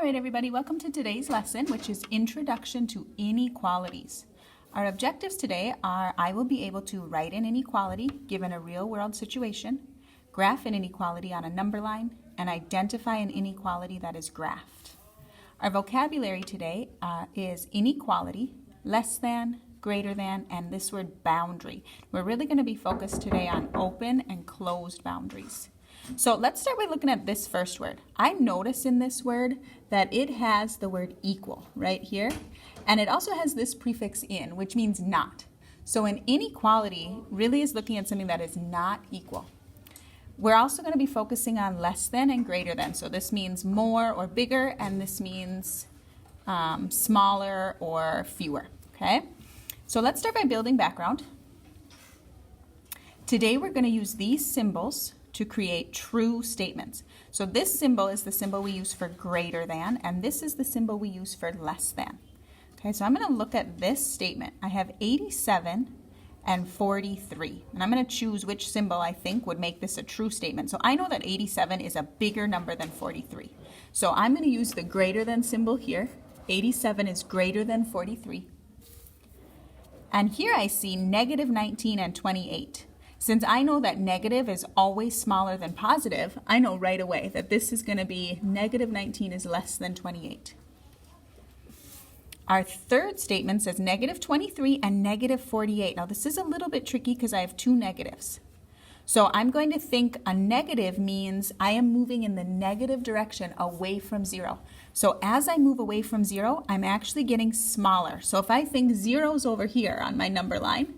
All right, everybody, welcome to today's lesson, which is Introduction to Inequalities. Our objectives today are I will be able to write an inequality given a real-world situation, graph an inequality on a number line, and identify an inequality that is graphed. Our vocabulary today is inequality, less than, greater than, and this word boundary. We're really going to be focused today on open and closed boundaries. So let's start by looking at this first word. I notice in this word that it has the word equal right here, and it also has this prefix in, which means not. So an inequality really is looking at something that is not equal. We're also going to be focusing on less than and greater than. So this means more or bigger, and this means smaller or fewer, okay? So let's start by building background. Today we're going to use these symbols to create true statements. So this symbol is the symbol we use for greater than, and this is the symbol we use for less than. Okay, so I'm going to look at this statement. I have 87 and 43, and I'm going to choose which symbol I think would make this a true statement. So I know that 87 is a bigger number than 43. So I'm going to use the greater than symbol here. 87 is greater than 43. And here I see negative 19 and 28. Since I know that negative is always smaller than positive, I know right away that this is going to be negative 19 is less than 28. Our third statement says negative 23 and negative 48. Now this is a little bit tricky because I have two negatives. So I'm going to think a negative means I am moving in the negative direction away from 0. So as I move away from 0, I'm actually getting smaller. So if I think 0's over here on my number line,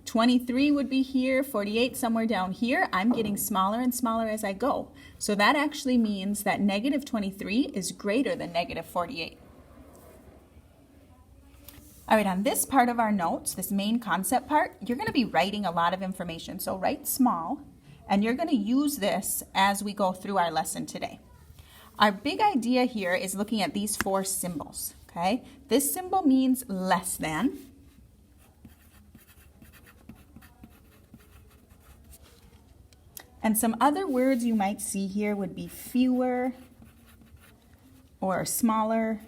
23 would be here, 48 somewhere down here. I'm getting smaller and smaller as I go. So that actually means that negative 23 is greater than negative 48. All right, on this part of our notes, this main concept part, you're going to be writing a lot of information. So write small, and you're going to use this as we go through our lesson today. Our big idea here is looking at these four symbols, okay? This symbol means less than. And some other words you might see here would be fewer or smaller.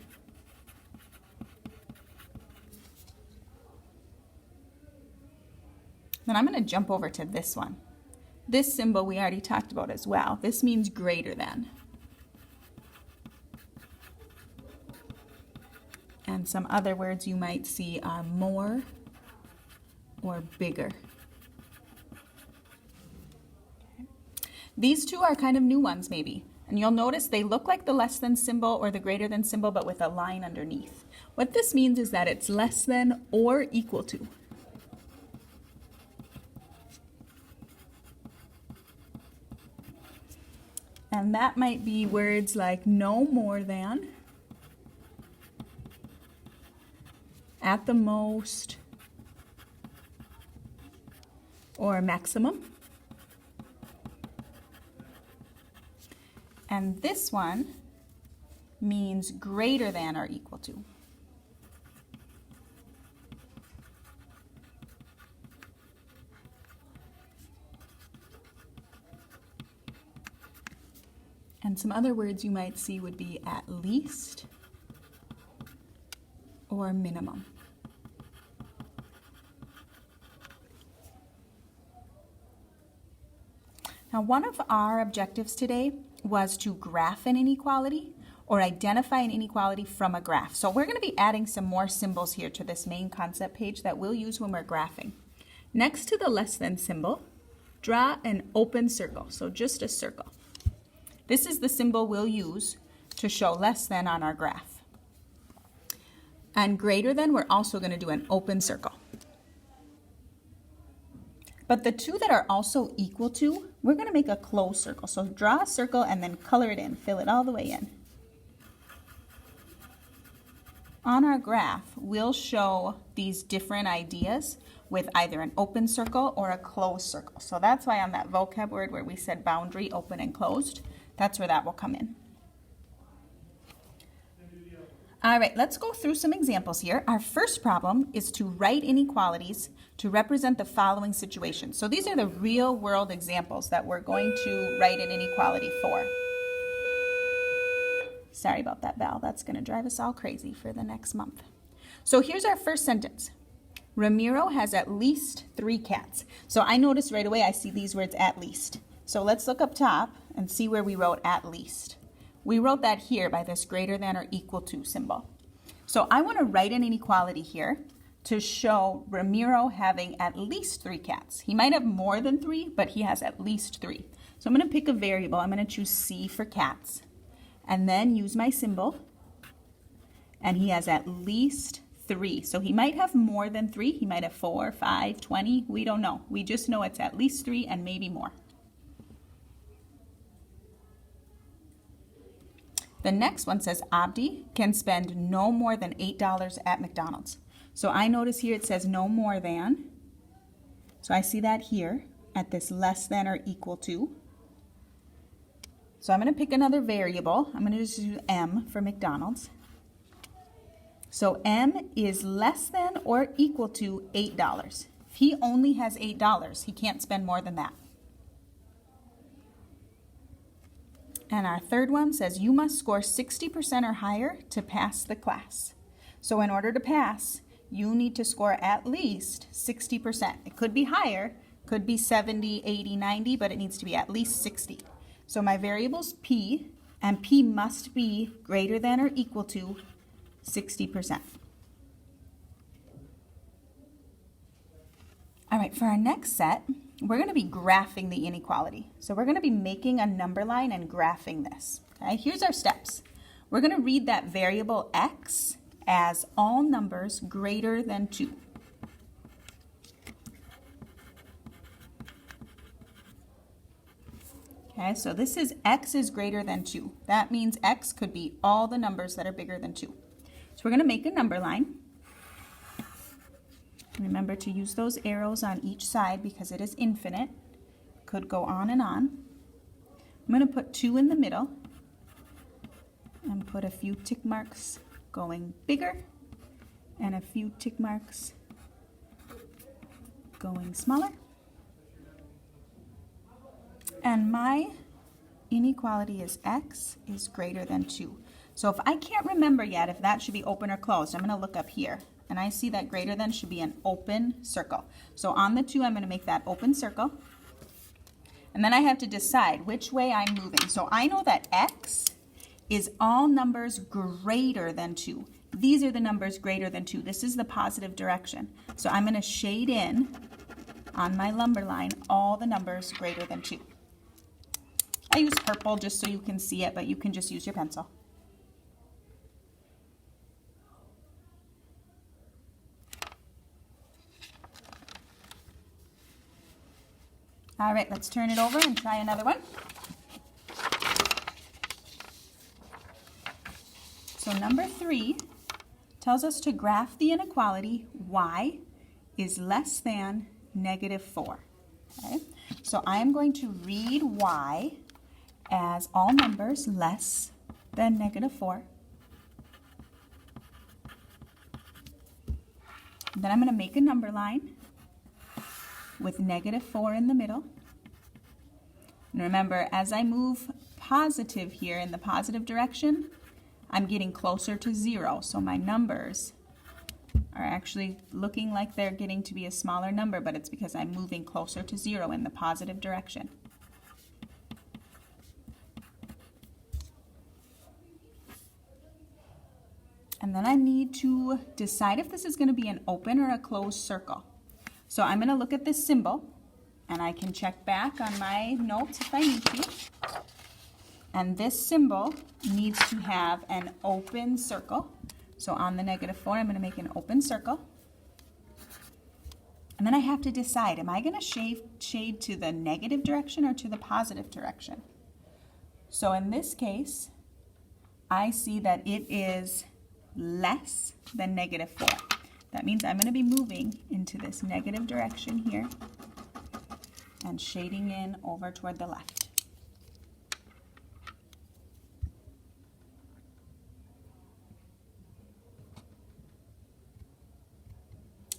Then I'm going to jump over to this one. This symbol we already talked about as well. This means greater than. And some other words you might see are more or bigger. These two are kind of new ones maybe, and you'll notice they look like the less than symbol or the greater than symbol but with a line underneath. What this means is that it's less than or equal to. And that might be words like no more than, at the most, or maximum. And this one means greater than or equal to. And some other words you might see would be at least or minimum. Now, one of our objectives today was to graph an inequality or identify an inequality from a graph. So we're going to be adding some more symbols here to this main concept page that we'll use when we're graphing. Next to the less than symbol, draw an open circle, so just a circle. This is the symbol we'll use to show less than on our graph. And greater than, we're also going to do an open circle. But the two that are also equal to, we're going to make a closed circle. So draw a circle and then color it in, fill it all the way in. On our graph, we'll show these different ideas with either an open circle or a closed circle. So that's why on that vocab word where we said boundary, open and closed, that's where that will come in. All right, let's go through some examples here. Our first problem is to write inequalities to represent the following situations. So these are the real world examples that we're going to write an inequality for. Sorry about that, Val. That's going to drive us all crazy for the next month. So here's our first sentence. Ramiro has at least 3 cats. So I noticed right away I see these words at least. So let's look up top and see where we wrote at least. We wrote that here by this greater than or equal to symbol. So I want to write an inequality here to show Ramiro having at least 3 cats. He might have more than 3, but he has at least 3. So I'm going to pick a variable. I'm going to choose C for cats. And then use my symbol. And he has at least 3. So he might have more than 3. He might have 4, 5, 20. We don't know. We just know it's at least 3 and maybe more. The next one says Abdi can spend no more than $8 at McDonald's. So I notice here it says no more than. So I see that here at this less than or equal to. So I'm going to pick another variable. I'm going to just use M for McDonald's. So M is less than or equal to $8. If he only has $8, he can't spend more than that. And our third one says you must score 60% or higher to pass the class. So in order to pass, you need to score at least 60%. It could be higher, could be 70, 80, 90, but it needs to be at least 60. So my variable's P, and P must be greater than or equal to 60%. All right, for our next set, we're going to be graphing the inequality. So we're going to be making a number line and graphing this. Okay, here's our steps. We're going to read that variable x as all numbers greater than 2. Okay, so this is x is greater than 2. That means x could be all the numbers that are bigger than 2. So we're going to make a number line. Remember to use those arrows on each side because it is infinite. Could go on and on. I'm going to put 2 in the middle and put a few tick marks going bigger and a few tick marks going smaller. And my inequality is x is greater than 2. So if I can't remember yet if that should be open or closed, I'm going to look up here. And I see that greater than should be an open circle. So on the 2, I'm going to make that open circle. And then I have to decide which way I'm moving. So I know that x is all numbers greater than 2. These are the numbers greater than 2. This is the positive direction. So I'm going to shade in on my lumber line all the numbers greater than 2. I use purple just so you can see it, but you can just use your pencil. All right, let's turn it over and try another one. So number 3 tells us to graph the inequality y is less than -4. Okay? So I am going to read y as all numbers less than -4. Then I'm going to make a number line with -4 in the middle. And remember, as I move positive here in the positive direction, I'm getting closer to 0. So my numbers are actually looking like they're getting to be a smaller number, but it's because I'm moving closer to 0 in the positive direction. And then I need to decide if this is going to be an open or a closed circle. So I'm going to look at this symbol, and I can check back on my notes if I need to. And this symbol needs to have an open circle. So on the -4, I'm going to make an open circle. And then I have to decide, am I going to shade to the negative direction or to the positive direction? So in this case, I see that it is less than -4. That means I'm going to be moving into this negative direction here and shading in over toward the left.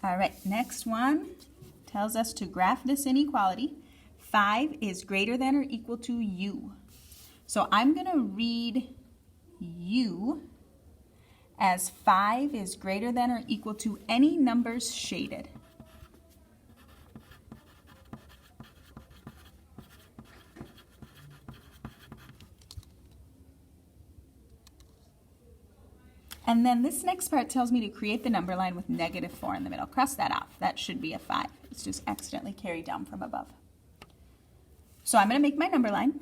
All right, next one tells us to graph this inequality. 5 is greater than or equal to u. So I'm going to read u as 5 is greater than or equal to any numbers shaded. And then this next part tells me to create the number line with -4 in the middle. Cross that off. That should be a 5. It's just accidentally carried down from above. So I'm going to make my number line.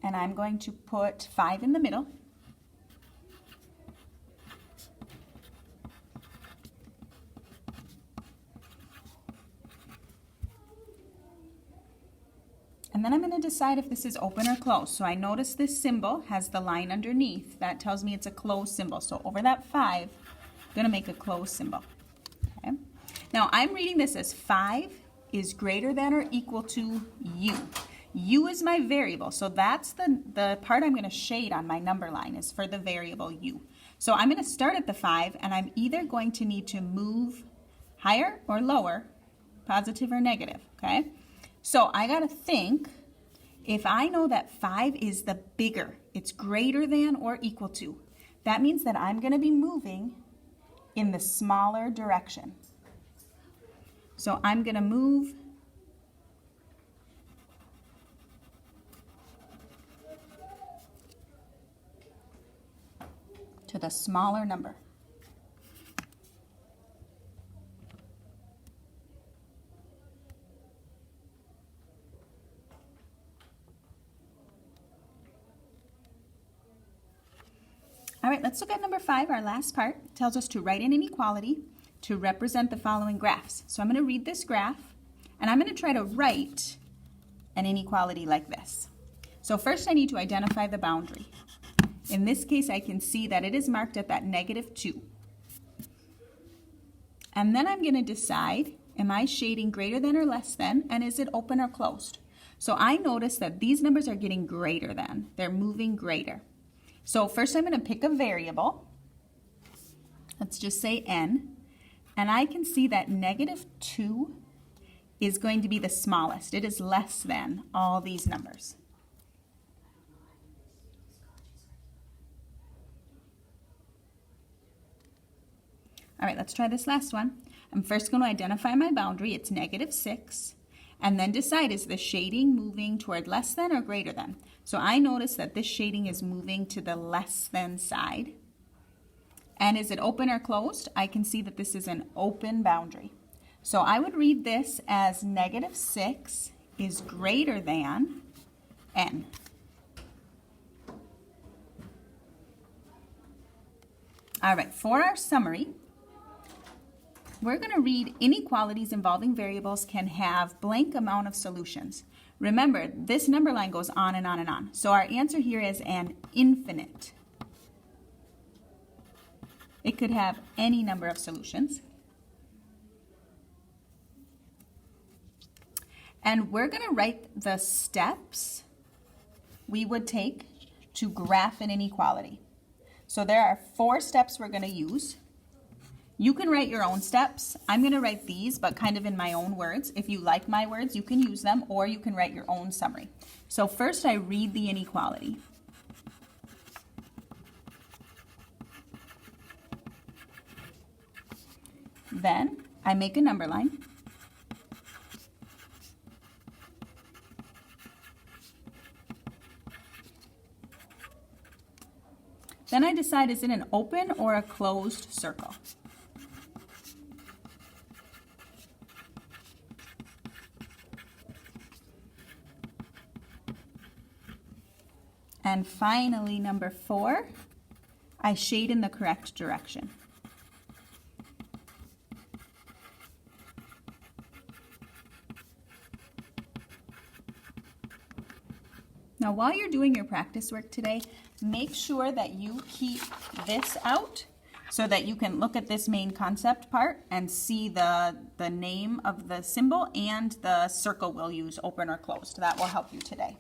And I'm going to put 5 in the middle. And then I'm going to decide if this is open or closed. So I notice this symbol has the line underneath. That tells me it's a closed symbol. So over that 5, I'm going to make a closed symbol. Okay. Now I'm reading this as 5 is greater than or equal to u. U is my variable. So that's the part I'm going to shade on my number line is for the variable u. So I'm going to start at the 5, and I'm either going to need to move higher or lower, positive or negative. Okay. So I got to think, if I know that 5 is the bigger, it's greater than or equal to, that means that I'm going to be moving in the smaller direction. So I'm going to move to the smaller number. All right, let's look at number 5, our last part. It tells us to write an inequality to represent the following graphs. So I'm going to read this graph, and I'm going to try to write an inequality like this. So first I need to identify the boundary. In this case, I can see that it is marked at that -2. And then I'm going to decide, am I shading greater than or less than, and is it open or closed? So I notice that these numbers are getting greater than. They're moving greater. So first I'm going to pick a variable. Let's just say n. And I can see that -2 is going to be the smallest. It is less than all these numbers. All right, let's try this last one. I'm first going to identify my boundary. It's -6. And then decide, is the shading moving toward less than or greater than? So I notice that this shading is moving to the less than side. And is it open or closed? I can see that this is an open boundary. So I would read this as -6 is greater than n. All right, for our summary, we're going to read inequalities involving variables can have blank amount of solutions. Remember, this number line goes on and on and on. So our answer here is an infinite. It could have any number of solutions. And we're going to write the steps we would take to graph an inequality. So there are 4 steps we're going to use. You can write your own steps. I'm going to write these, but kind of in my own words. If you like my words, you can use them, or you can write your own summary. So first I read the inequality. Then I make a number line. Then I decide, is it an open or a closed circle? And finally, number 4, I shade in the correct direction. Now, while you're doing your practice work today, make sure that you keep this out so that you can look at this main concept part and see the name of the symbol and the circle we'll use, open or closed. That will help you today.